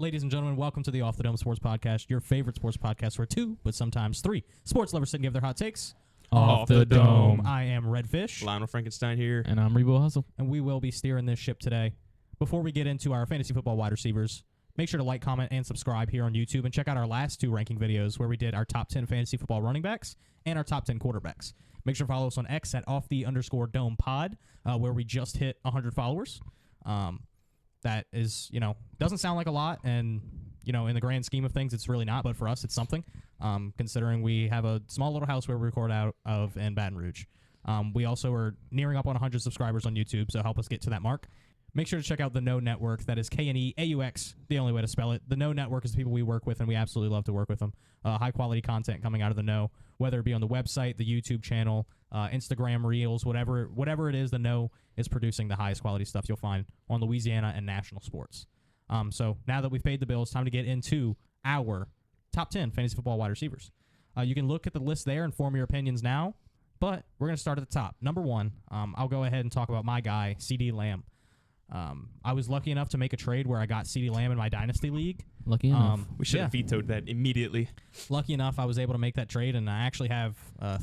Ladies and gentlemen, welcome to the Off the Dome Sports Podcast, your favorite sports podcast where two, but sometimes three, sports lovers sit and give their hot takes. Off the Dome. I am Redfish. Lionel Frankenstein here. And I'm Rebo Hustle. And we will be steering this ship today. Before we get into our fantasy football wide receivers, make sure to like, comment, and subscribe here on YouTube, and check out our last two ranking videos where we did our top 10 fantasy football running backs and our top 10 quarterbacks. Make sure to follow us on X at @off_the_dome pod, where we just hit 100 followers. That is, doesn't sound like a lot, and, in the grand scheme of things, it's really not, but for us, it's something, considering we have a small little house where we record out of in Baton Rouge. We also are nearing up on 100 subscribers on YouTube, so help us get to that mark. Make sure to check out the No Network. That is KNEAUX, the only way to spell it. The No Network is the people we work with, and we absolutely love to work with them. High-quality content coming out of the No, whether it be on the website, the YouTube channel, Instagram Reels, whatever it is, the No is producing the highest quality stuff you'll find on Louisiana and national sports. So now that we've paid the bills, time to get into our top 10 fantasy football wide receivers. You can look at the list there and form your opinions now, but we're going to start at the top. Number one, I'll go ahead and talk about my guy, CeeDee Lamb. I was lucky enough to make a trade where I got CeeDee Lamb in my Dynasty League. Lucky enough. We should have vetoed that immediately. Lucky enough, I was able to make that trade, and I actually have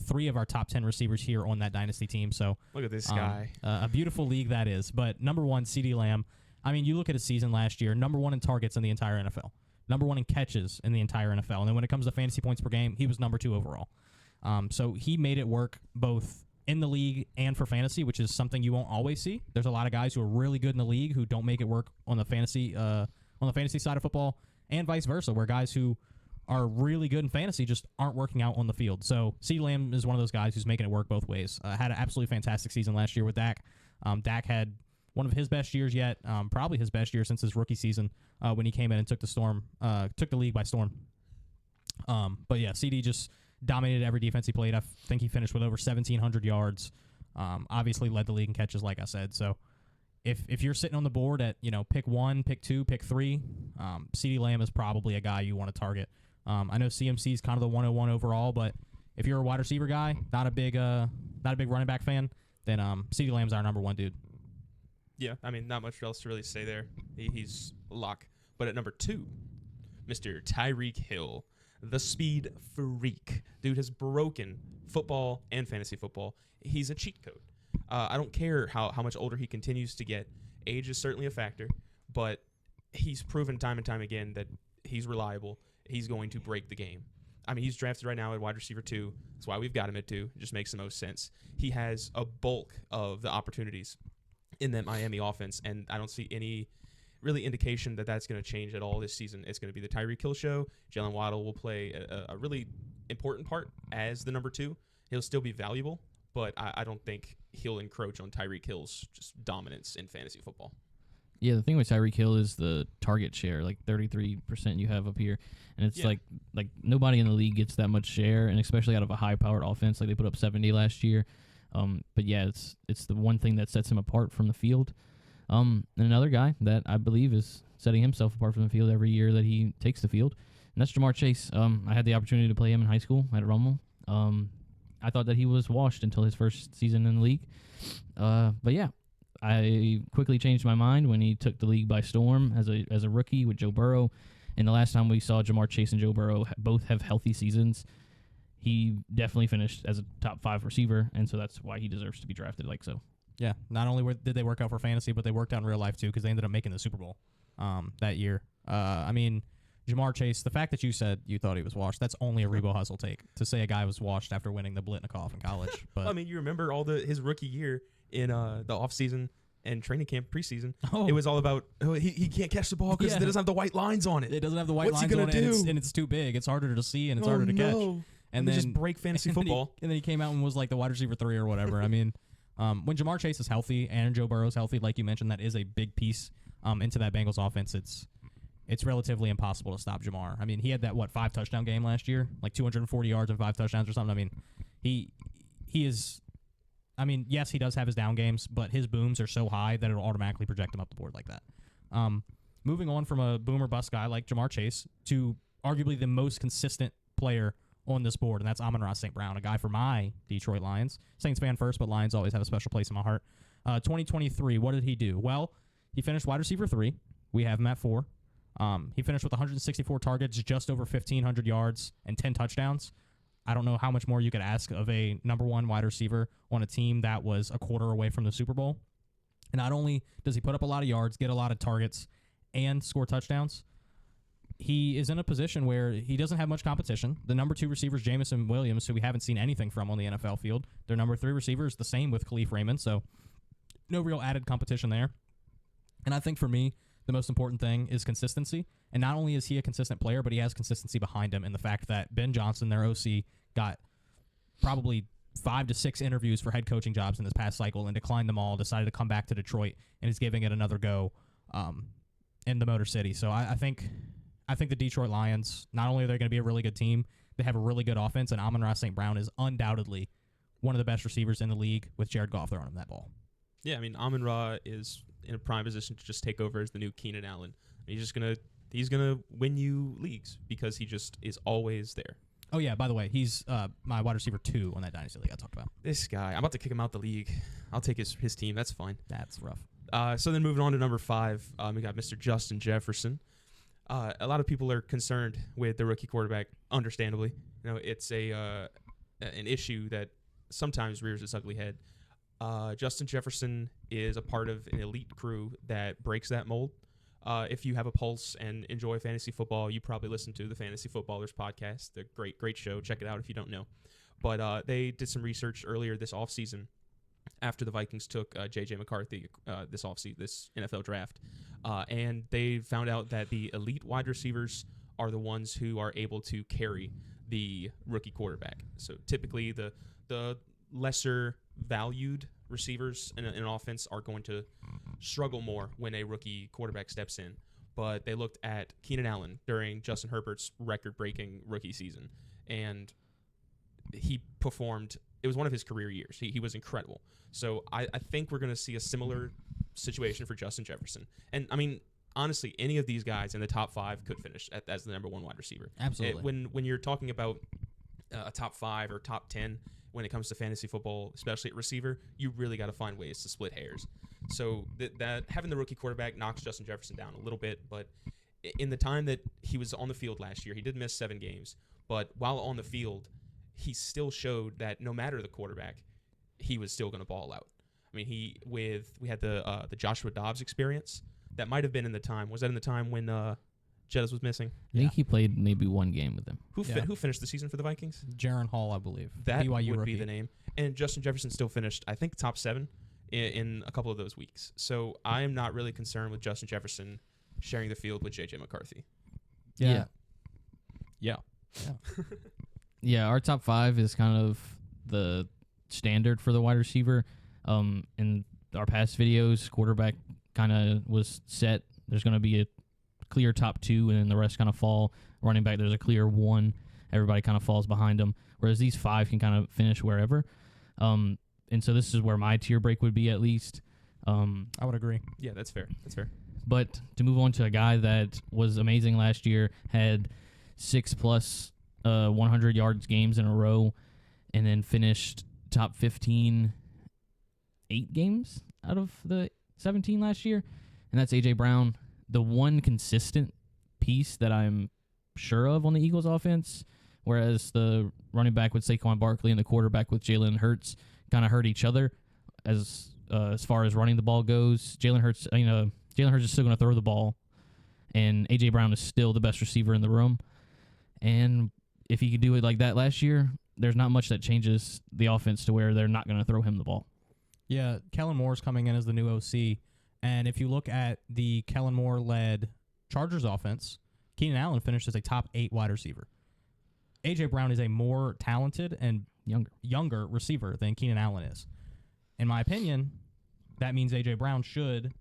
3 of our top 10 receivers here on that Dynasty team. So look at this guy. A beautiful league that is. But number one, CeeDee Lamb. I mean, you look at his season last year, number 1 in targets in the entire NFL, number 1 in catches in the entire NFL. And then when it comes to fantasy points per game, he was number 2 overall. So he made it work both in the league and for fantasy, which is something you won't always see. There's a lot of guys who are really good in the league who don't make it work on the fantasy side of football, and vice versa, where guys who are really good in fantasy just aren't working out on the field. So CeeDee Lamb is one of those guys who's making it work both ways. Had an absolutely fantastic season last year with Dak. Dak had one of his best years yet, probably his best year since his rookie season when he came in and took the league by storm. But yeah, CeeDee just dominated every defense he played. I think he finished with over 1,700 yards. Obviously led the league in catches, like I said. So if you're sitting on the board at pick 1, pick 2, pick 3, CeeDee Lamb is probably a guy you want to target. I know CMC is kind of the 101 overall, but if you're a wide receiver guy, not a big running back fan, then CeeDee Lamb's our number 1 dude. Yeah, I mean, not much else to really say there. He's a lock. But at number 2, Mr. Tyreek Hill, the speed freak. Dude has broken football and fantasy football. He's a cheat code. I don't care how much older he continues to get. Age is certainly a factor, but he's proven time and time again that he's reliable. He's going to break the game. I mean, he's drafted right now at wide receiver 2. That's why we've got him at 2. It just makes the most sense. He has a bulk of the opportunities in that Miami offense, and I don't see any really indication that that's going to change at all this season. It's going to be the Tyreek Hill show. Jaylen Waddle will play a really important part as the number 2. He'll still be valuable, but I don't think he'll encroach on Tyreek Hill's just dominance in fantasy football. Yeah, the thing with Tyreek Hill is the target share, like 33% you have up here. And it's like nobody in the league gets that much share, and especially out of a high-powered offense. Like they put up 70 last year. But yeah, it's the one thing that sets him apart from the field. And another guy that I believe is setting himself apart from the field every year that he takes the field, and that's Jamar Chase. I had the opportunity to play him in high school at Rummel. I thought that he was washed until his first season in the league. But yeah, I quickly changed my mind when he took the league by storm as a rookie with Joe Burrow. And the last time we saw Jamar Chase and Joe Burrow both have healthy seasons, he definitely finished as a top 5 receiver, and so that's why he deserves to be drafted like so. Yeah, not only did they work out for fantasy, but they worked out in real life too, because they ended up making the Super Bowl that year. I mean, Jamar Chase, the fact that you said you thought he was washed, that's only a Rebo Hustle take, to say a guy was washed after winning the Blitnikoff in college. But I mean, you remember his rookie year in the offseason and training camp preseason. Oh. It was all about he can't catch the ball because it doesn't have the white lines on it. It doesn't have the white lines on it, and it's too big. It's harder to see, and it's harder to catch. And then just break fantasy football. And then he came out and was like the wide receiver 3 or whatever. I mean, when Jamar Chase is healthy and Joe Burrow's healthy, like you mentioned, that is a big piece into that Bengals offense. It's relatively impossible to stop Jamar. I mean, he had that 5 touchdown game last year, like 240 yards and 5 touchdowns or something. I mean, he is. I mean, yes, he does have his down games, but his booms are so high that it'll automatically project him up the board like that. Moving on from a boom or bust guy like Jamar Chase to arguably the most consistent player on this board, and that's Amari St Brown, a guy for my Detroit Lions. Saints fan first, but Lions always have a special place in my heart. 2023, what did he do? Well, he finished wide receiver 3. We have him at 4. He finished with 164 targets, just over 1,500 yards, and 10 touchdowns. I don't know how much more you could ask of a number one wide receiver on a team that was a quarter away from the Super Bowl. And not only does he put up a lot of yards, get a lot of targets, and score touchdowns, he is in a position where he doesn't have much competition. The number 2 receiver is Jamison Williams, who we haven't seen anything from on the NFL field. Their number 3 receiver is the same with Khalif Raymond, so no real added competition there. And I think for me, the most important thing is consistency. And not only is he a consistent player, but he has consistency behind him in the fact that Ben Johnson, their OC, got probably 5 to 6 interviews for head coaching jobs in this past cycle and declined them all, decided to come back to Detroit, and is giving it another go in the Motor City. So I think the Detroit Lions, not only are they going to be a really good team, they have a really good offense, and Amari St Brown is undoubtedly one of the best receivers in the league with Jared Goff throwing him that ball. Yeah, I mean, Amon-Ra is in a prime position to just take over as the new Keenan Allen. He's gonna win you leagues because he just is always there. Oh yeah, by the way, he's my wide receiver 2 on that dynasty league I talked about. This guy, I'm about to kick him out the league. I'll take his team. That's fine. That's rough. So then moving on to number 5, we got Mr. Justin Jefferson. A lot of people are concerned with the rookie quarterback, understandably. You know, it's an issue that sometimes rears its ugly head. Justin Jefferson is a part of an elite crew that breaks that mold. If you have a pulse and enjoy fantasy football, you probably listen to the Fantasy Footballers podcast. They're great show. Check it out if you don't know. But they did some research earlier this offseason after the Vikings took J.J. McCarthy this NFL draft. And they found out that the elite wide receivers are the ones who are able to carry the rookie quarterback. So typically the lesser valued receivers in an offense are going to struggle more when a rookie quarterback steps in. But they looked at Keenan Allen during Justin Herbert's record-breaking rookie season, and he performed. It was one of his career years. He was incredible. So I think we're going to see a similar situation for Justin Jefferson. And, I mean, honestly, any of these guys in the top 5 could finish as the number 1 wide receiver. Absolutely. When you're talking about a top 5 or top 10 when it comes to fantasy football, especially at receiver, you really got to find ways to split hairs. So that having the rookie quarterback knocks Justin Jefferson down a little bit, but in the time that he was on the field last year, he did miss 7 games, but while on the field, he still showed that no matter the quarterback, he was still going to ball out. I mean, we had the Joshua Dobbs experience. That might have been in the time. Was that in the time when Jettis was missing? I think he played maybe 1 game with them. Who finished the season for the Vikings? Jaron Hall, I believe. That BYU would rookie. be the name. And Justin Jefferson still finished, I think, top 7 in a couple of those weeks. So I am not really concerned with Justin Jefferson sharing the field with J.J. McCarthy. Yeah. Yeah, our top 5 is kind of the standard for the wide receiver. In our past videos, quarterback kind of was set. There's going to be a clear top 2, and then the rest kind of fall. Running back, there's a clear 1. Everybody kind of falls behind them, whereas these 5 can kind of finish wherever. And so this is where my tier break would be at least. I would agree. Yeah, that's fair. But to move on to a guy that was amazing last year, had 6+ 100 yards games in a row, and then finished top 15 8 games out of the 17 last year, and that's A.J. Brown. The one consistent piece that I'm sure of on the Eagles offense, whereas the running back with Saquon Barkley and the quarterback with Jalen Hurts kind of hurt each other as far as running the ball goes. Jalen Hurts is still going to throw the ball, and A.J. Brown is still the best receiver in the room. And if he could do it like that last year, there's not much that changes the offense to where they're not going to throw him the ball. Yeah, Kellen Moore's coming in as the new OC, and if you look at the Kellen Moore-led Chargers offense, Keenan Allen finished as a top 8 wide receiver. A.J. Brown is a more talented and younger receiver than Keenan Allen is. In my opinion, that means A.J. Brown should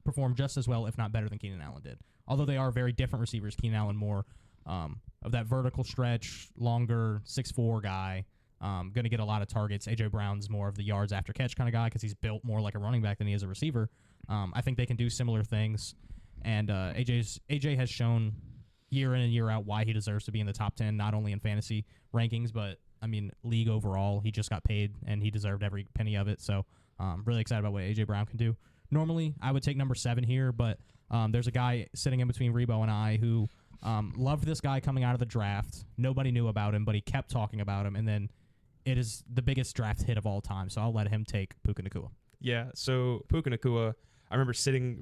perform just as well, if not better, than Keenan Allen did. Although they are very different receivers, Keenan Allen more of that vertical stretch, longer, 6'4" guy, going to get a lot of targets. A.J. Brown's more of the yards after catch kind of guy because he's built more like a running back than he is a receiver. I think they can do similar things, and A.J. has shown year in and year out why he deserves to be in the top 10, not only in fantasy rankings, but, I mean, league overall. He just got paid, and he deserved every penny of it, so really excited about what A.J. Brown can do. Normally, I would take number 7 here, but there's a guy sitting in between Rebo and I who loved this guy coming out of the draft. Nobody knew about him, but he kept talking about him, and then it is the biggest draft hit of all time, so I'll let him take Puka Nacua. Yeah, so Puka Nacua, I remember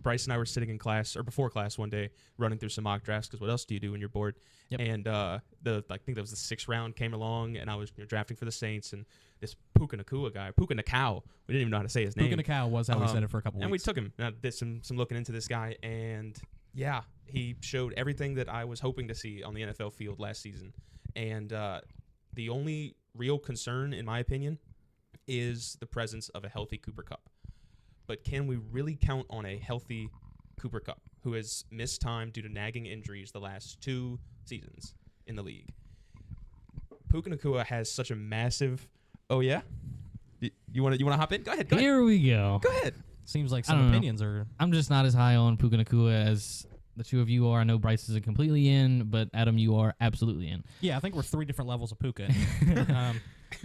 Bryce and I were sitting in class, or before class one day, running through some mock drafts, because what else do you do when you're bored? Yep. And I think that was the 6th round came along, and I was drafting for the Saints, and this Puka Nacua guy, Puka Nacau, we didn't even know how to say his name. Puka Nacua was how we said it for a couple weeks. And we took him, and I did some looking into this guy, and yeah, he showed everything that I was hoping to see on the NFL field last season. And the only real concern, in my opinion, is the presence of a healthy Cooper Kupp. But can we really count on a healthy Cooper Kupp, who has missed time due to nagging injuries the last 2 seasons in the league? Puka Nacua has such a massive. Oh yeah, you want to hop in? Go ahead. Here we go. Go ahead. Seems like some opinions are. I'm just not as high on Puka Nacua as the two of you are. I know Bryce isn't completely in, but Adam, you are absolutely in. Yeah, I think we're 3 different levels of Puka.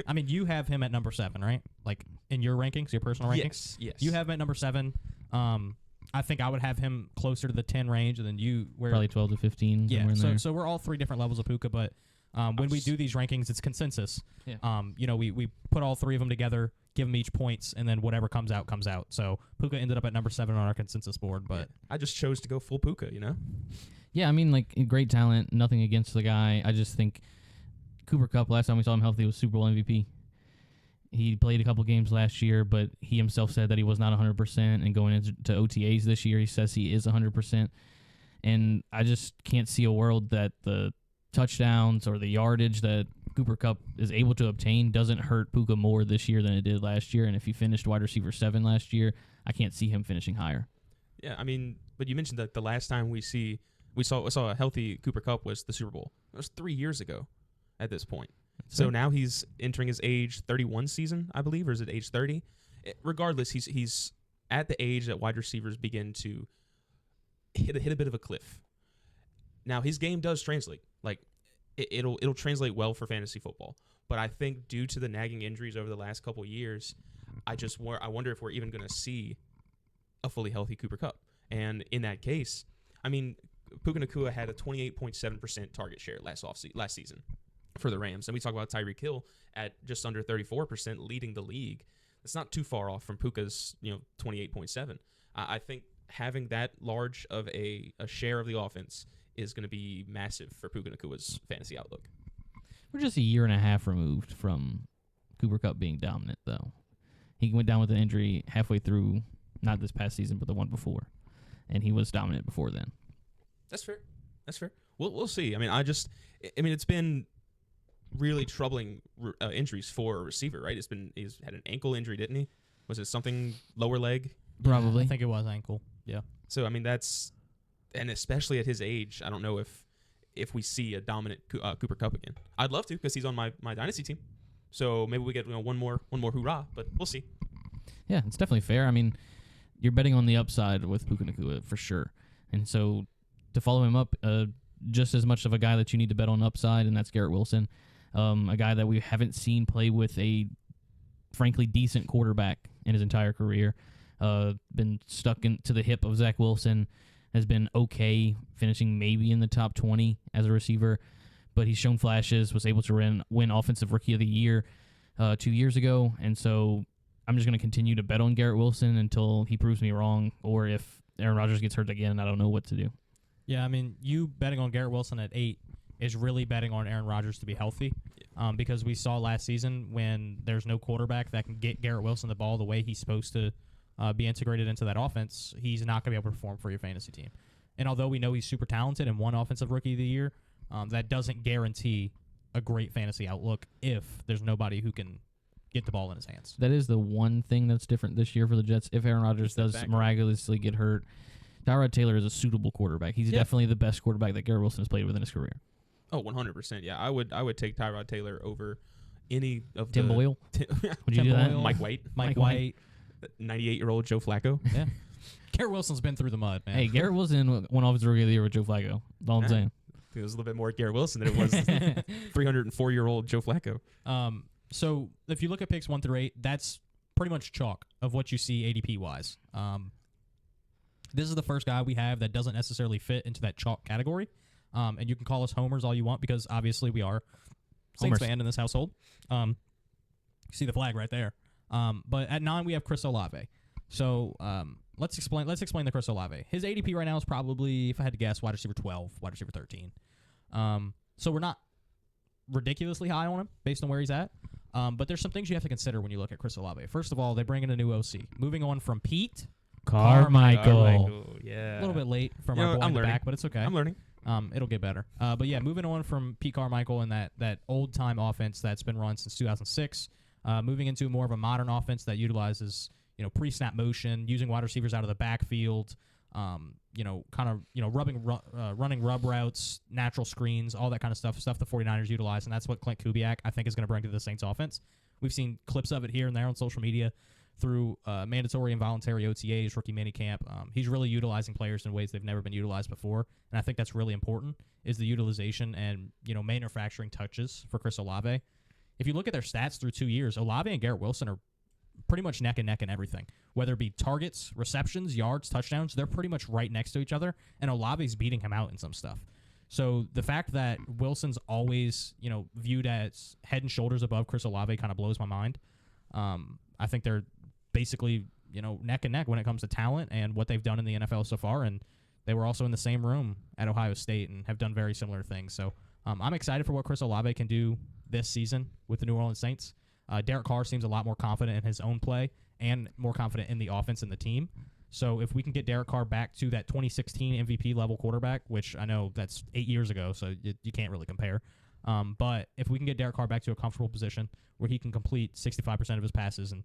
I mean, you have him at number 7, right? Like in your rankings, your personal rankings. Yes. You have him at number 7. I think I would have him closer to the 10 range, and then you probably 12 to 15. Yeah. Somewhere in there. So we're all 3 different levels of Puka, but when we do these rankings, it's consensus. Yeah. We put all 3 of them together, give them each points, and then whatever comes out comes out. So Puka ended up at number 7 on our consensus board, but I just chose to go full Puka. Yeah, I mean, like, great talent. Nothing against the guy. I just think Cooper Kupp, last time we saw him healthy, was Super Bowl MVP. He played a couple games last year, but he himself said that he was not 100%. And going into OTAs this year, he says he is 100%. And I just can't see a world that the touchdowns or the yardage that Cooper Kupp is able to obtain doesn't hurt Puka more this year than it did last year. And if he finished wide receiver 7 last year, I can't see him finishing higher. Yeah, I mean, but you mentioned that the last time we saw a healthy Cooper Kupp was the Super Bowl. It was 3 years ago at this point. So now he's entering his age 31 season, I believe, or is it age 30? Regardless, he's at the age that wide receivers begin to hit a bit of a cliff. Now his game does translate. Like it'll translate well for fantasy football. But I think due to the nagging injuries over the last couple of years, I wonder if we're even going to see a fully healthy Cooper Kupp. And in that case, I mean, Puka Nacua had a 28.7% target share last season for the Rams. And we talk about Tyreek Hill at just under 34%, leading the league. It's not too far off from Puka's 28.7. I think having that large of a share of the offense is going to be massive for Puka Nacua's fantasy outlook. We're just a year and a half removed from Cooper Kupp being dominant, though. He went down with an injury halfway through, not this past season, but the one before. And he was dominant before then. That's fair. We'll see. I mean, it's been really troubling injuries for a receiver, right? He's had an ankle injury, didn't he? Was it something lower leg? Probably. I think it was ankle. Yeah. So I mean, and especially at his age, I don't know if we see a dominant Cooper Kupp again. I'd love to because he's on my dynasty team. So maybe we get one more hoorah, but we'll see. Yeah, it's definitely fair. I mean, you're betting on the upside with Puka Nacua for sure, and so to follow him up, just as much of a guy that you need to bet on upside, and that's Garrett Wilson. A guy that we haven't seen play with a, frankly, decent quarterback in his entire career. Been stuck into the hip of Zach Wilson. Has been okay, finishing maybe in the top 20 as a receiver. But he's shown flashes, was able to win Offensive Rookie of the Year 2 years ago. And so I'm just going to continue to bet on Garrett Wilson until he proves me wrong. Or if Aaron Rodgers gets hurt again, I don't know what to do. Yeah, I mean, you betting on Garrett Wilson at 8 is really betting on Aaron Rodgers to be healthy, because we saw last season when there's no quarterback that can get Garrett Wilson the ball the way he's supposed to be integrated into that offense, he's not going to be able to perform for your fantasy team. And although we know he's super talented and won Offensive Rookie of the Year, that doesn't guarantee a great fantasy outlook if there's nobody who can get the ball in his hands. That is the one thing that's different this year for the Jets. If Aaron Rodgers does miraculously get hurt, Tyrod Taylor is a suitable quarterback. He's definitely the best quarterback that Garrett Wilson has played with in his career. Oh, 100%. Yeah, I would take Tyrod Taylor over any of Tim Boyle. Would you do that? Mike White. Mike White. 98-year-old Joe Flacco. Yeah. Garrett Wilson's been through the mud, man. Hey, Garrett Wilson won Offensive Rookie of the Year with Joe Flacco. That's all I'm saying. It was a little bit more Garrett Wilson than it was 304-year-old Joe Flacco. So if you look at picks 1 through 8, that's pretty much chalk of what you see ADP-wise. This is the first guy we have that doesn't necessarily fit into that chalk category. And you can call us homers all you want because obviously we are Saints fan in this household. You see the flag right there. But at 9 we have Chris Olave. So let's explain the Chris Olave. His ADP right now is probably, if I had to guess, wide receiver 12, wide receiver 13. So we're not ridiculously high on him based on where he's at. But there's some things you have to consider when you look at Chris Olave. First of all, they bring in a new OC. Moving on from Pete Carmichael. Yeah. A little bit late from our boy in the back, but it's okay. I'm learning. It'll get better. But yeah, moving on from Pete Carmichael and that old time offense that's been run since 2006, moving into more of a modern offense that utilizes pre-snap motion, using wide receivers out of the backfield, running rub routes, natural screens, all that kind of stuff the 49ers utilize, and that's what Clint Kubiak I think is going to bring to the Saints offense. We've seen clips of it here and there on social media through mandatory and voluntary OTAs, rookie minicamp. He's really utilizing players in ways they've never been utilized before, and I think that's really important, is the utilization and manufacturing touches for Chris Olave. If you look at their stats through 2 years, Olave and Garrett Wilson are pretty much neck and neck in everything. Whether it be targets, receptions, yards, touchdowns, they're pretty much right next to each other, and Olave's beating him out in some stuff. So the fact that Wilson's always, viewed as head and shoulders above Chris Olave kind of blows my mind. I think they're basically, neck and neck when it comes to talent and what they've done in the NFL so far, and they were also in the same room at Ohio State and have done very similar things. So I'm excited for what Chris Olave can do this season with the New Orleans Saints. Derek Carr seems a lot more confident in his own play and more confident in the offense and the team. So if we can get Derek Carr back to that 2016 MVP level quarterback, which I know that's 8 years ago, so you can't really compare. But if we can get Derek Carr back to a comfortable position where he can complete 65% of his passes and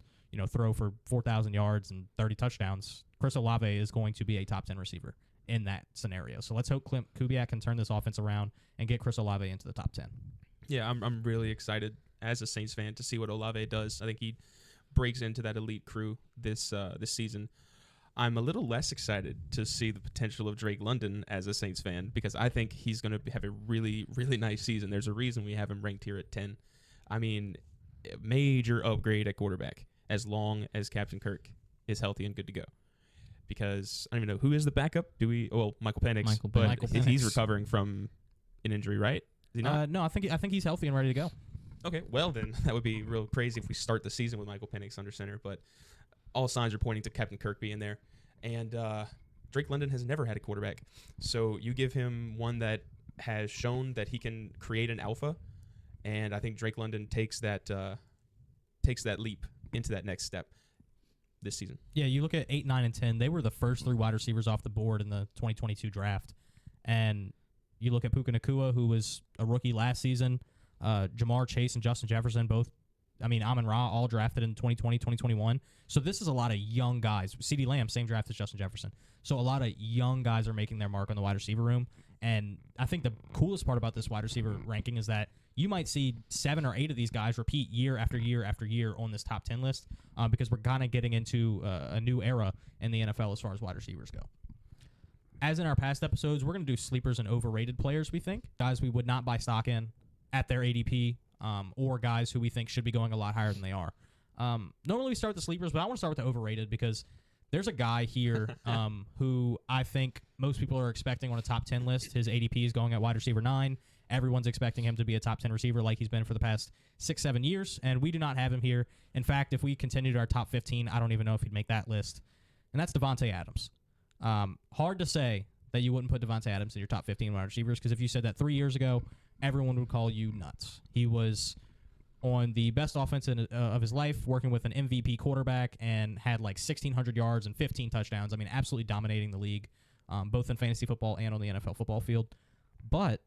throw for 4,000 yards and 30 touchdowns, Chris Olave is going to be a top 10 receiver in that scenario. So let's hope Clint Kubiak can turn this offense around and get Chris Olave into the top 10. Yeah, I'm really excited as a Saints fan to see what Olave does. I think he breaks into that elite crew this season. I'm a little less excited to see the potential of Drake London as a Saints fan because I think he's going to have a really, really nice season. There's a reason we have him ranked here at 10. I mean, major upgrade at quarterback as long as Captain Kirk is healthy and good to go. Because I don't even know who is the backup. Michael Penix, but he's recovering from an injury, right? Is he not? No, I think he's healthy and ready to go. Okay, well then that would be real crazy if we start the season with Michael Penix under center, but all signs are pointing to Captain Kirk being there. And Drake London has never had a quarterback. So you give him one that has shown that he can create an alpha, and I think Drake London takes that leap into that next step this season. Yeah, you look at 8, 9, and 10. They were the first 3 wide receivers off the board in the 2022 draft. And you look at Puka Nacua, who was a rookie last season, Jamar Chase and Justin Jefferson, Amon-Ra, all drafted in 2020, 2021. So this is a lot of young guys. CeeDee Lamb, same draft as Justin Jefferson. So a lot of young guys are making their mark on the wide receiver room. And I think the coolest part about this wide receiver ranking is that you might see 7 or 8 of these guys repeat year after year after year on this top 10 list because we're kind of getting into a new era in the NFL as far as wide receivers go. As in our past episodes, we're going to do sleepers and overrated players, we think. Guys we would not buy stock in at their ADP or guys who we think should be going a lot higher than they are. Normally we start with the sleepers, but I want to start with the overrated because there's a guy here who I think most people are expecting on a top 10 list. His ADP is going at wide receiver 9. Everyone's expecting him to be a top 10 receiver like he's been for the past 6-7 years, and we do not have him here. In fact, if we continued our top 15, I don't even know if he'd make that list, and that's Devonte Adams. Hard to say that you wouldn't put Devonte Adams in your top 15 wide receivers because if you said that 3 years ago, everyone would call you nuts. He was on the best offense of his life, working with an MVP quarterback, and had like 1,600 yards and 15 touchdowns. Absolutely dominating the league, both in fantasy football and on the NFL football field. But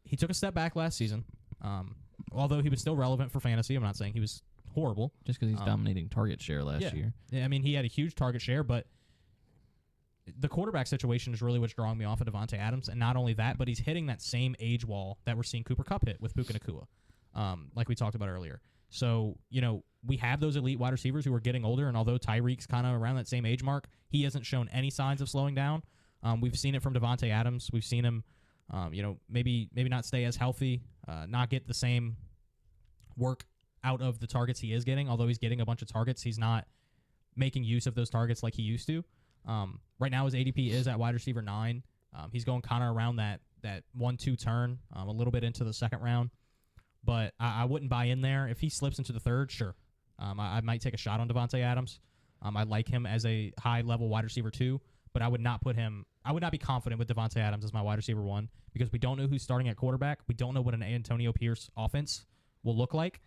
he took a step back last season, although he was still relevant for fantasy. I'm not saying he was horrible. Just because he's dominating target share last year. Yeah, he had a huge target share, but the quarterback situation is really what's drawing me off of Devonte Adams. And not only that, but he's hitting that same age wall that we're seeing Cooper Kupp hit with Puka Nacua, like we talked about earlier. So, we have those elite wide receivers who are getting older, and although Tyreek's kind of around that same age mark, he hasn't shown any signs of slowing down. We've seen it from Devonte Adams. We've seen him, maybe not stay as healthy, not get the same work out of the targets he is getting. Although he's getting a bunch of targets, he's not making use of those targets like he used to. Right now his ADP is at wide receiver 9. He's going kind of around that 1-2 turn, a little bit into the second round. But I wouldn't buy in there. If he slips into the third, sure. I might take a shot on Devonte Adams. I like him as a high-level wide receiver 2, but I would not be confident with Devonte Adams as my wide receiver 1 because we don't know who's starting at quarterback. We don't know what an Antonio Pierce offense will look like,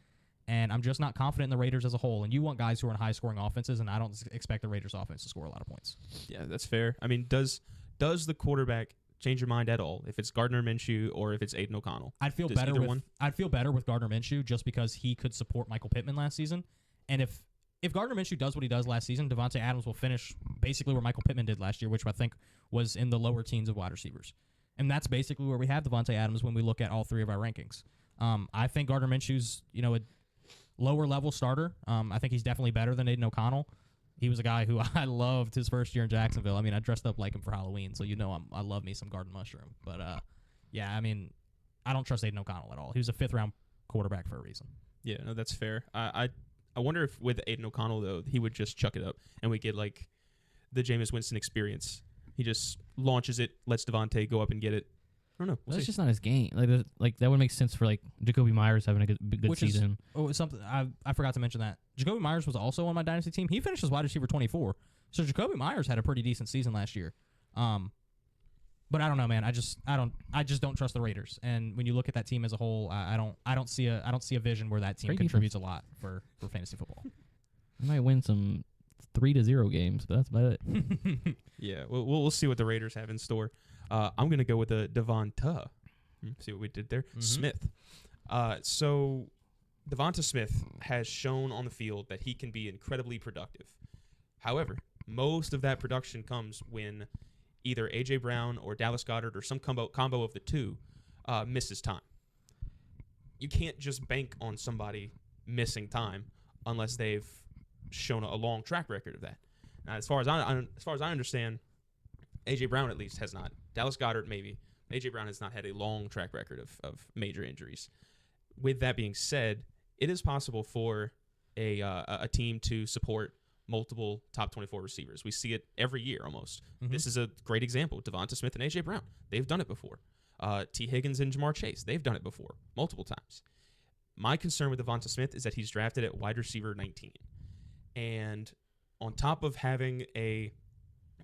and I'm just not confident in the Raiders as a whole. And you want guys who are in high-scoring offenses, and I don't expect the Raiders offense to score a lot of points. Yeah, that's fair. I mean, does the quarterback change your mind at all if it's Gardner Minshew or if it's Aiden O'Connell? I'd feel better with Gardner Minshew just because he could support Michael Pittman last season, and if Gardner Minshew does what he does last season, Devonte Adams will finish basically where Michael Pittman did last year, which I think was in the lower teens of wide receivers. And that's basically where we have Devonte Adams when we look at all three of our rankings. I think Gardner Minshew's, a lower-level starter. I think he's definitely better than Aiden O'Connell. He was a guy who I loved his first year in Jacksonville. I mean, I dressed up like him for Halloween, so I love me some garden mushroom. But, yeah, I mean, I don't trust Aiden O'Connell at all. He was a fifth-round quarterback for a reason. Yeah, no, that's fair. I wonder if with Aiden O'Connell, though, he would just chuck it up and we get, like, the Jameis Winston experience. He just launches it, lets Devontae go up and get it. I don't know. That's just not his game. Like that would make sense for, like, Jacoby Myers having a good season. Something I forgot to mention that. Jacoby Myers was also on my dynasty team. He finished as wide receiver 24. So Jacoby Myers had a pretty decent season last year. But I don't know, man. I just don't trust the Raiders. And when you look at that team as a whole, I don't see a vision where that team contributes a lot for fantasy football. I might win some 3-0 games, but that's about it. Yeah, we'll see what the Raiders have in store. I'm gonna go with the Devonta. See what we did there, Smith. So Devonta Smith has shown on the field that he can be incredibly productive. However, most of that production comes when either A.J. Brown or Dallas Goedert or some combo of the two misses time. You can't just bank on somebody missing time unless they've shown a long track record of that. Now, as far as I understand, A.J. Brown at least has not. Dallas Goedert maybe. A.J. Brown has not had a long track record of major injuries. With that being said, it is possible for a team to support multiple top 24 receivers. We see it every year almost. Mm-hmm. This is a great example. Devonta Smith and A.J. Brown, they've done it before. T. Higgins and Jamar Chase, they've done it before multiple times. My concern with Devonta Smith is that he's drafted at wide receiver 19. And on top of having a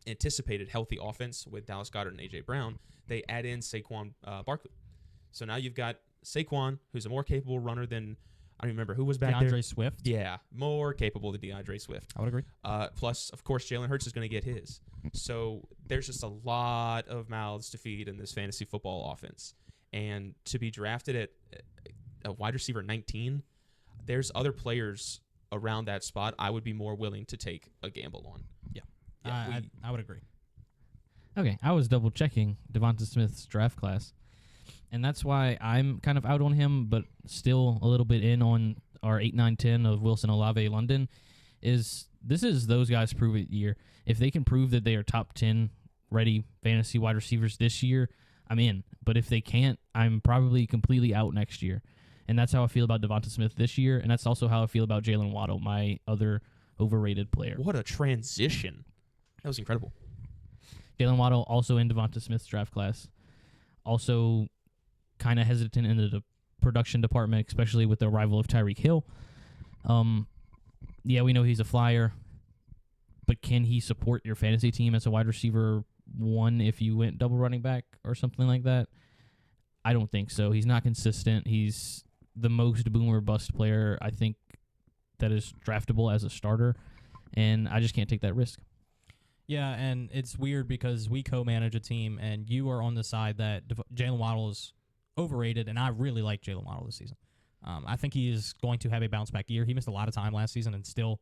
anticipated healthy offense with Dallas Goedert and A.J. Brown, they add in Saquon Barkley. So now you've got Saquon, who's a more capable runner than, I don't remember who was back there. DeAndre Swift. Yeah, more capable than DeAndre Swift. I would agree. Plus, of course, Jalen Hurts is going to get his. So there's just a lot of mouths to feed in this fantasy football offense. And to be drafted at a wide receiver 19, there's other players around that spot I would be more willing to take a gamble on. Yeah, I would agree. Okay, I was double-checking Devonta Smith's draft class. And that's why I'm kind of out on him, but still a little bit in on our 8, 9, 10 of Wilson, Olave, London. This is those guys' prove it year. If they can prove that they are top 10 ready fantasy wide receivers this year, I'm in. But if they can't, I'm probably completely out next year. And that's how I feel about Devonta Smith this year, and that's also how I feel about Jaylen Waddle, my other overrated player. What a transition. That was incredible. Jaylen Waddle also in Devonta Smith's draft class. Also kind of hesitant in the production department, especially with the arrival of Tyreek Hill. Yeah, we know he's a flyer, but can he support your fantasy team as a wide receiver 1 if you went double running back or something like that? I don't think so. He's not consistent. He's the most boomer bust player, I think, that is draftable as a starter, and I just can't take that risk. Yeah, and it's weird because we co-manage a team, and you are on the side that Jaylen Waddle is overrated, and I really like Jaylen Waddle this season. I think he is going to have a bounce-back year. He missed a lot of time last season and still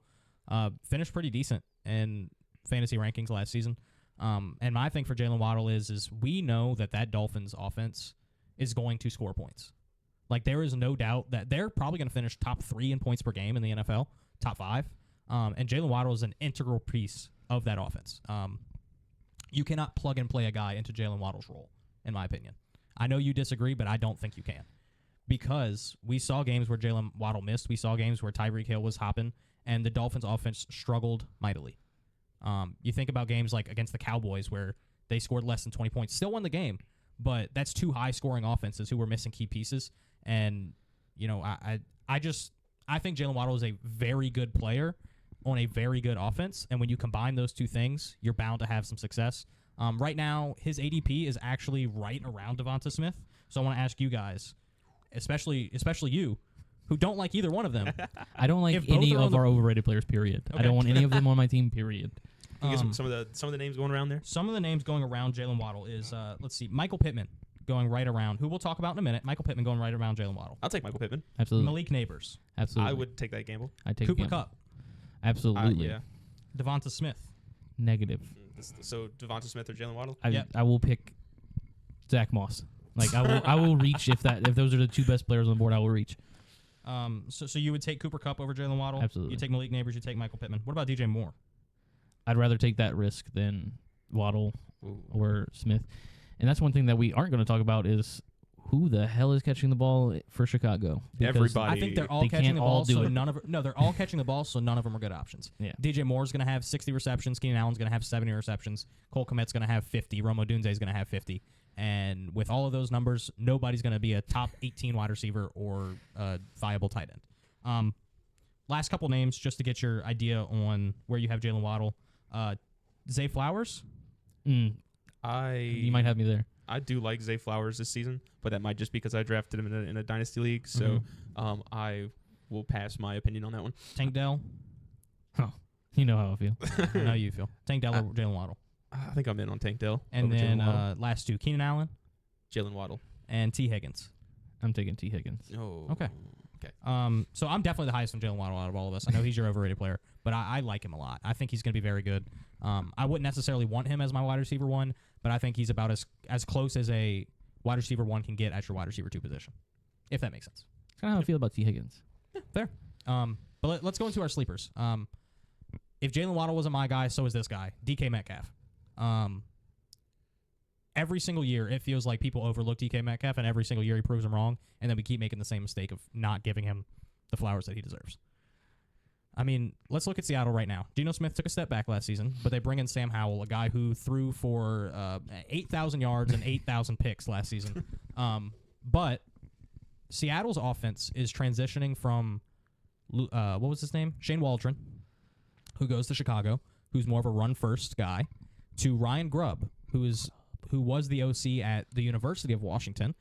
finished pretty decent in fantasy rankings last season. And my thing for Jaylen Waddle is we know that Dolphins offense is going to score points. Like, there is no doubt that they're probably going to finish top 3 in points per game in the NFL, top 5. And Jaylen Waddle is an integral piece of that offense. You cannot plug and play a guy into Jaylen Waddle's role, in my opinion. I know you disagree, but I don't think you can. Because we saw games where Jaylen Waddle missed. We saw games where Tyreek Hill was hopping, and the Dolphins offense struggled mightily. You think about games like against the Cowboys where they scored less than 20 points, still won the game, but that's two high-scoring offenses who were missing key pieces. And, I think Jaylen Waddle is a very good player on a very good offense, and when you combine those two things, you're bound to have some success. Right now, his ADP is actually right around Devonta Smith, so I want to ask you guys, especially you, who don't like either one of them. I don't like any of our overrated players, period. Okay. I don't want any of them on my team, period. Can you get some of the names going around there? Some of the names going around Jaylen Waddle is, let's see, Michael Pittman going right around, who we'll talk about in a minute. Michael Pittman going right around Jaylen Waddle. I'll take Michael Pittman. Absolutely. Malik Neighbors. Absolutely. I would take that gamble. I take Cooper Gamble. Kupp. Absolutely. Yeah. Devonta Smith. Negative. So Devonta Smith or Jaylen Waddle? I will pick Zach Moss. Like I will reach if those are the two best players on the board. I will reach. So you would take Cooper Kupp over Jaylen Waddle? Absolutely. You take Malik Neighbors, you take Michael Pittman. What about DJ Moore? I'd rather take that risk than Waddle Ooh. or Smith. And that's one thing that we aren't going to talk about is who the hell is catching the ball for Chicago? Because Everybody. I think they're all They catching can't the all ball, do so it. they're all catching the ball, so none of them are good options. Yeah. DJ Moore's going to have 60 receptions. Keenan Allen's going to have 70 receptions. Cole Kmet's going to have 50. Rome Odunze's going to have 50. And with all of those numbers, nobody's going to be a top 18 wide receiver or a viable tight end. Last couple names, just to get your idea on where you have Jaylen Waddle. Zay Flowers. you might have me there. I do like Zay Flowers this season, but that might just because I drafted him in a dynasty league. So I will pass my opinion on that one. Tank Dell. You know how I feel. I know you feel. Tank Dell or Jaylen Waddle. I think I'm in on Tank Dell. And over then Jaylen Waddle. last two, Keenan Allen Jaylen Waddle. and T. Higgins. I'm taking T. Higgins. Oh. Okay. So I'm definitely the highest on Jaylen Waddle out of all of us. I know he's your overrated player, but I like him a lot. I think he's going to be very good. I wouldn't necessarily want him as my wide receiver one, but I think he's about as close as a wide receiver one can get at your wide receiver two position, if that makes sense. That's kind of how I feel about T. Higgins. Fair. But let's go into our sleepers. If Jaylen Waddle wasn't my guy, so is this guy, DK Metcalf. Every single year, it feels like people overlook DK Metcalf, and every single year he proves them wrong, and then we keep making the same mistake of not giving him the flowers that he deserves. I mean, let's look at Seattle right now. Geno Smith took a step back last season, but they bring in Sam Howell, a guy who threw for 8,000 yards and 8,000 picks last season. But Seattle's offense is transitioning from, what was his name? Shane Waldron, who goes to Chicago, who's more of a run-first guy, to Ryan Grubb, who was the OC at the University of Washington,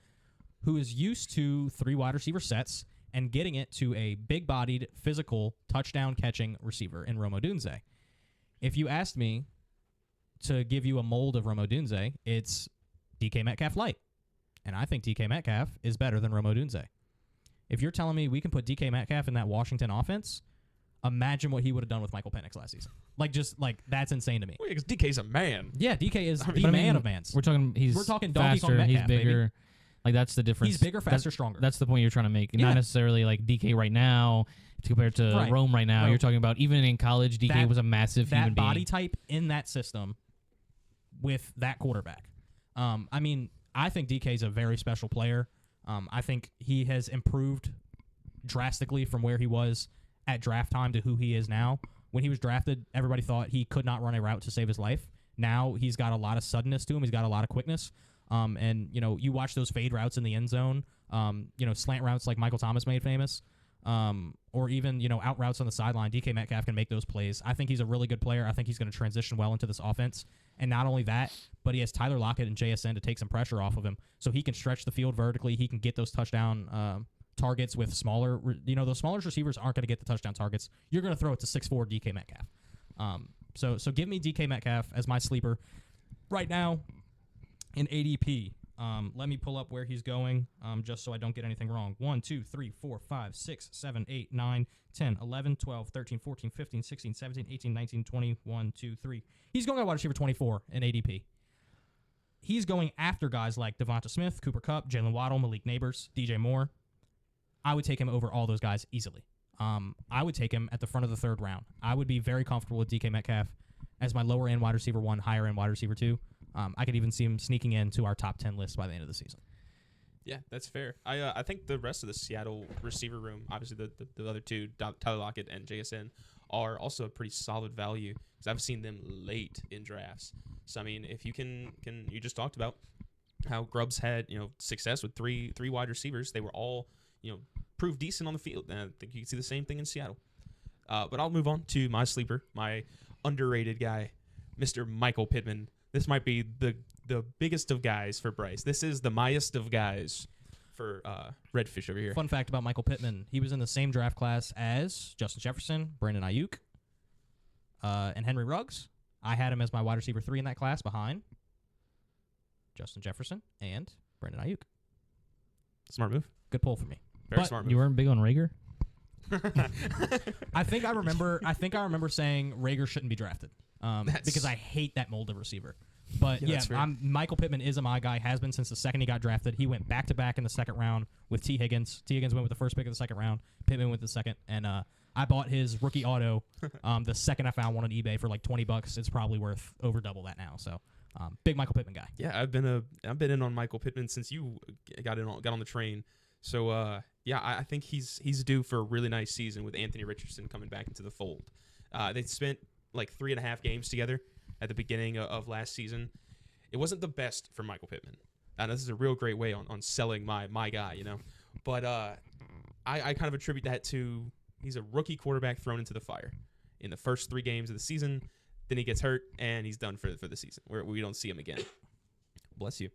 who is used to 3 wide receiver sets and getting it to a big-bodied, physical, touchdown-catching receiver in Rome Odunze. If you asked me to give you a mold of Rome Odunze, it's DK Metcalf light. And I think DK Metcalf is better than Rome Odunze. If you're telling me we can put DK Metcalf in that Washington offense, imagine what he would have done with Michael Penix last season. That's insane to me. Well, because DK's a man. Yeah, DK is the But I man mean, of mans. We're talking Donkey Kong faster, Metcalf, he's bigger. baby. Like that's the difference. He's bigger, faster, stronger. That's the point you're trying to make. Yeah. Not necessarily like DK right now compared to Right. Rome right now. Right. You're talking about even in college, DK was a massive human that body being. type in that system with that quarterback. I mean, I think DK is a very special player. I think he has improved drastically from where he was at draft time to who he is now. When he was drafted, everybody thought he could not run a route to save his life. Now he's got a lot of suddenness to him. He's got a lot of quickness. And, you watch those fade routes in the end zone, slant routes like Michael Thomas made famous, or even, out routes on the sideline. DK Metcalf can make those plays. I think he's a really good player. I think he's going to transition well into this offense. And not only that, but he has Tyler Lockett and JSN to take some pressure off of him. So he can stretch the field vertically. He can get those touchdown targets with smaller, those smaller receivers aren't going to get the touchdown targets. You're going to throw it to 6'4" DK Metcalf. So give me DK Metcalf as my sleeper. Right now, in ADP, let me pull up where he's going, just so I don't get anything wrong. 1, 2, 3, 4, 5, 6, 7, 8, 9, 10, 11, 12, 13, 14, 15, 16, 17, 18, 19, 20, 1, 2, 3. He's going at wide receiver 24 in ADP. He's going after guys like Devonta Smith, Cooper Kupp, Jaylen Waddle, Malik Neighbors, DJ Moore. I would take him over all those guys easily. I would take him at the front of the 3rd round. I would be very comfortable with DK Metcalf as my lower end wide receiver 1, higher end wide receiver 2. I could even see him sneaking into our top 10 list by the end of the season. Yeah, that's fair. I think the rest of the Seattle receiver room, obviously the other two, Tyler Lockett and JSN, are also a pretty solid value because I've seen them late in drafts. So I mean, if you can you just talked about how Grubbs had success with three wide receivers. They were all proved decent on the field. And I think you can see the same thing in Seattle. But I'll move on to my sleeper, my underrated guy, Mr. Michael Pittman. This might be the biggest of guys for Bryce. This is the myest of guys for Redfish over here. Fun fact about Michael Pittman: he was in the same draft class as Justin Jefferson, Brandon Ayuk, and Henry Ruggs. I had him as my wide receiver 3 in that class, behind Justin Jefferson and Brandon Ayuk. Smart move. Good pull for me. Very smart move. You weren't big on Rager? I think I remember saying Rager shouldn't be drafted because I hate that mold of receiver. But yeah, Michael Pittman is a my guy. Has been since the second he got drafted. He went back to back in the second round with T. Higgins. T. Higgins went with the first pick of the second round. Pittman went the second, and I bought his rookie auto the second I found one on eBay for like $20. It's probably worth over double that now. So big Michael Pittman guy. Yeah, I've been in on Michael Pittman since you got on the train. So yeah, I think he's due for a really nice season with Anthony Richardson coming back into the fold. They spent like 3.5 games together at the beginning of last season. It wasn't the best for Michael Pittman. And this is a real great way on selling my guy, But I kind of attribute that to he's a rookie quarterback thrown into the fire in the first 3 games of the season. Then he gets hurt, and he's done for the season. We don't see him again. Bless you.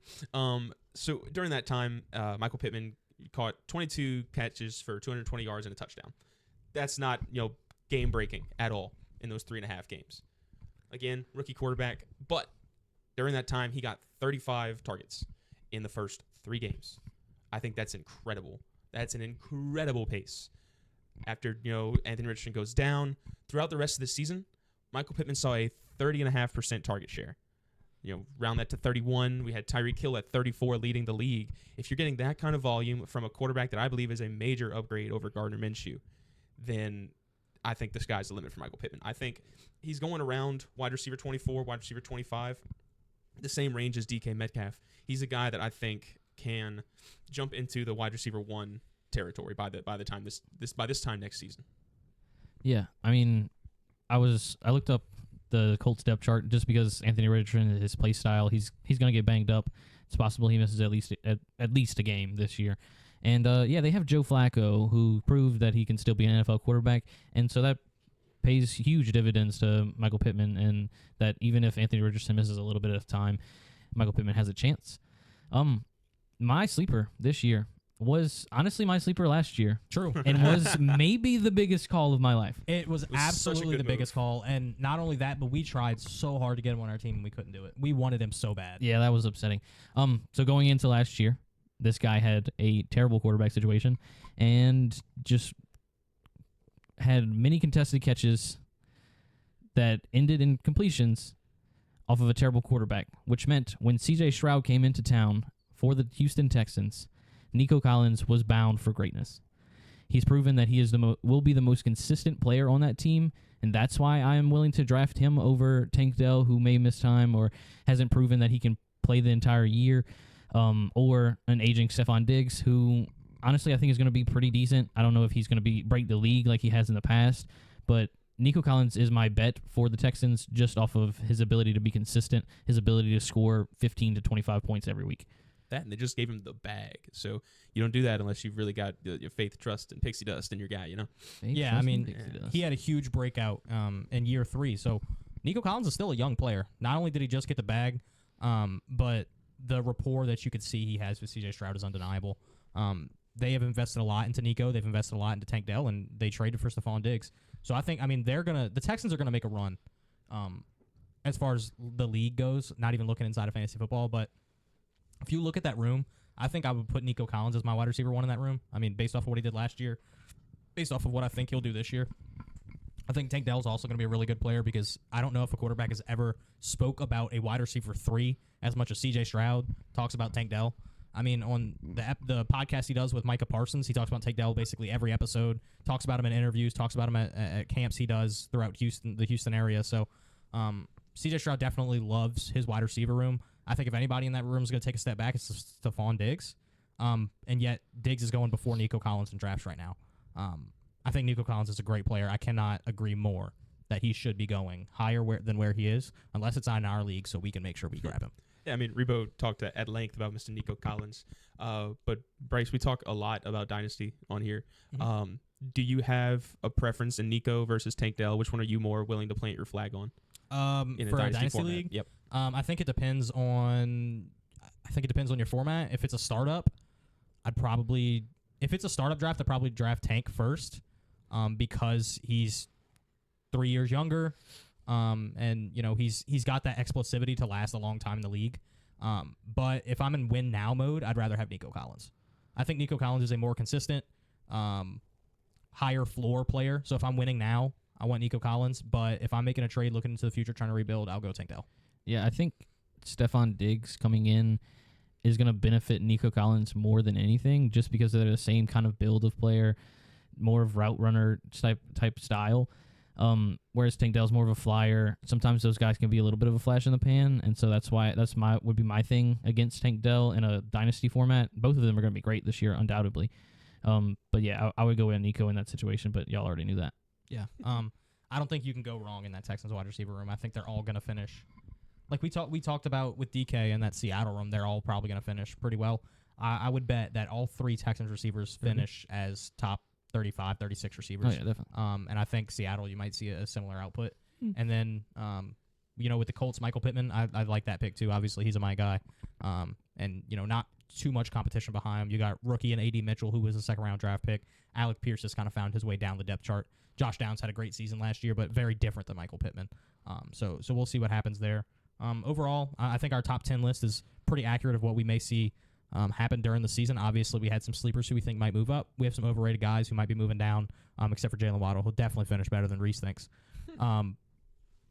So during that time, Michael Pittman caught 22 catches for 220 yards and a touchdown. That's not game breaking at all in those 3.5 games. Again, rookie quarterback, but during that time he got 35 targets in the first 3 games. I think that's incredible. That's an incredible pace. After Anthony Richardson goes down, throughout the rest of the season, Michael Pittman saw a 30.5% target share. Round that to 31. We had Tyreek Hill at 34 leading the league. If you're getting that kind of volume from a quarterback that I believe is a major upgrade over Gardner Minshew, then I think the sky's the limit for Michael Pittman. I think he's going around wide receiver 24, wide receiver 25, the same range as DK Metcalf. He's a guy that I think can jump into the wide receiver 1 territory by the time this time next season. Yeah, I mean, I looked up the Colts depth chart just because Anthony Richardson, his play style, he's going to get banged up. It's possible he misses at least a game this year. And yeah, they have Joe Flacco, who proved that he can still be an NFL quarterback, and so that pays huge dividends to Michael Pittman, and that even if Anthony Richardson misses a little bit of time, Michael Pittman has a chance. My sleeper this year was honestly my sleeper last year. True. And was maybe the biggest call of my life. It was absolutely the biggest call. And not only that, but we tried so hard to get him on our team and we couldn't do it. We wanted him so bad. Yeah, that was upsetting. So going into last year, this guy had a terrible quarterback situation and just had many contested catches that ended in completions off of a terrible quarterback, which meant when C.J. Stroud came into town for the Houston Texans, Nico Collins was bound for greatness. He's proven that he is will be the most consistent player on that team, and that's why I am willing to draft him over Tank Dell, who may miss time or hasn't proven that he can play the entire year, or an aging Stephon Diggs, who honestly I think is going to be pretty decent. I don't know if he's going to break the league like he has in the past, but Nico Collins is my bet for the Texans just off of his ability to be consistent, his ability to score 15 to 25 points every week. That, and they just gave him the bag. So you don't do that unless you've really got your faith, trust, and pixie dust in your guy, Yeah, I mean, he had a huge breakout in year 3. So Nico Collins is still a young player. Not only did he just get the bag, but the rapport that you could see he has with C.J. Stroud is undeniable. They have invested a lot into Nico. They've invested a lot into Tank Dell, and they traded for Stephon Diggs. So I think, the Texans are going to make a run as far as the league goes, not even looking inside of fantasy football, but if you look at that room, I think I would put Nico Collins as my wide receiver 1 in that room. I mean, based off of what he did last year, based off of what I think he'll do this year. I think Tank Dell's also going to be a really good player because I don't know if a quarterback has ever spoke about a wide receiver 3 as much as C.J. Stroud talks about Tank Dell. I mean, on the podcast he does with Micah Parsons, he talks about Tank Dell basically every episode, talks about him in interviews, talks about him at camps he does throughout the Houston area. So C.J. Stroud definitely loves his wide receiver room. I think if anybody in that room is going to take a step back, it's Stephon Diggs. And yet Diggs is going before Nico Collins in drafts right now. I think Nico Collins is a great player. I cannot agree more that he should be going higher than where he is, unless it's on our league, so we can make sure we grab him. Yeah, I mean, Rebo talked at length about Mr. Nico Collins. But, Bryce, we talk a lot about Dynasty on here. Mm-hmm. Do you have a preference in Nico versus Tank Dell? Which one are you more willing to plant your flag on? For a Dynasty format? league? Yep. I think it depends on your format. If it's a startup, if it's a startup draft, I'd probably draft Tank first, because he's 3 years younger, and he's got that explosivity to last a long time in the league. But if I'm in win now mode, I'd rather have Nico Collins. I think Nico Collins is a more consistent, higher floor player. So if I'm winning now, I want Nico Collins. But if I'm making a trade, looking into the future, trying to rebuild, I'll go Tank Dell. Yeah, I think Stephon Diggs coming in is going to benefit Nico Collins more than anything, just because they're the same kind of build of player, more of route runner type style. Whereas Tank Dell's more of a flyer. Sometimes those guys can be a little bit of a flash in the pan, and so that's why would be my thing against Tank Dell in a dynasty format. Both of them are going to be great this year, undoubtedly. But yeah, I would go with Nico in that situation, but y'all already knew that. Yeah. I don't think you can go wrong in that Texans wide receiver room. I think they're all going to finish. Like we talked about with DK in that Seattle room, they're all probably going to finish pretty well. I would bet that all three Texans receivers finish as top 35, 36 receivers. Oh, yeah, definitely. And I think Seattle, you might see a similar output. And then, with the Colts, Michael Pittman, I like that pick too. Obviously, he's a my guy. And, not too much competition behind him. You got rookie and A.D. Mitchell, who was a second-round draft pick. Alec Pierce has kind of found his way down the depth chart. Josh Downs had a great season last year, but very different than Michael Pittman. So we'll see what happens there. Overall, I think our top 10 list is pretty accurate of what we may see happen during the season. Obviously, we had some sleepers who we think might move up. We have some overrated guys who might be moving down, except for Jaylen Waddle, who'll definitely finish better than Reese thinks.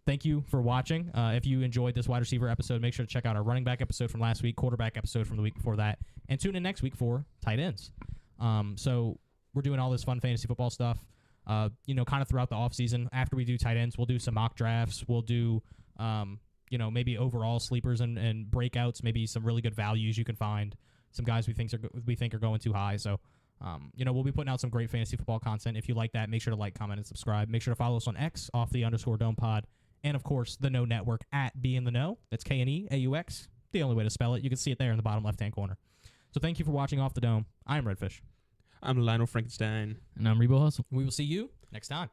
Thank you for watching. If you enjoyed this wide receiver episode, make sure to check out our running back episode from last week, quarterback episode from the week before that, and tune in next week for tight ends. So we're doing all this fun fantasy football stuff, kind of throughout the offseason. After we do tight ends, we'll do some mock drafts. We'll do, maybe overall sleepers and breakouts, maybe some really good values you can find, some guys we think are going too high. So, we'll be putting out some great fantasy football content. If you like that, make sure to like, comment, and subscribe. Make sure to follow us on X, _Dome Pod. And, of course, the No Network at Be in the Know. That's KNEAUX, the only way to spell it. You can see it there in the bottom left-hand corner. So thank you for watching Off the Dome. I'm Redfish. I'm Lionel Frankenstein. And I'm Rebo Hustle. We will see you next time.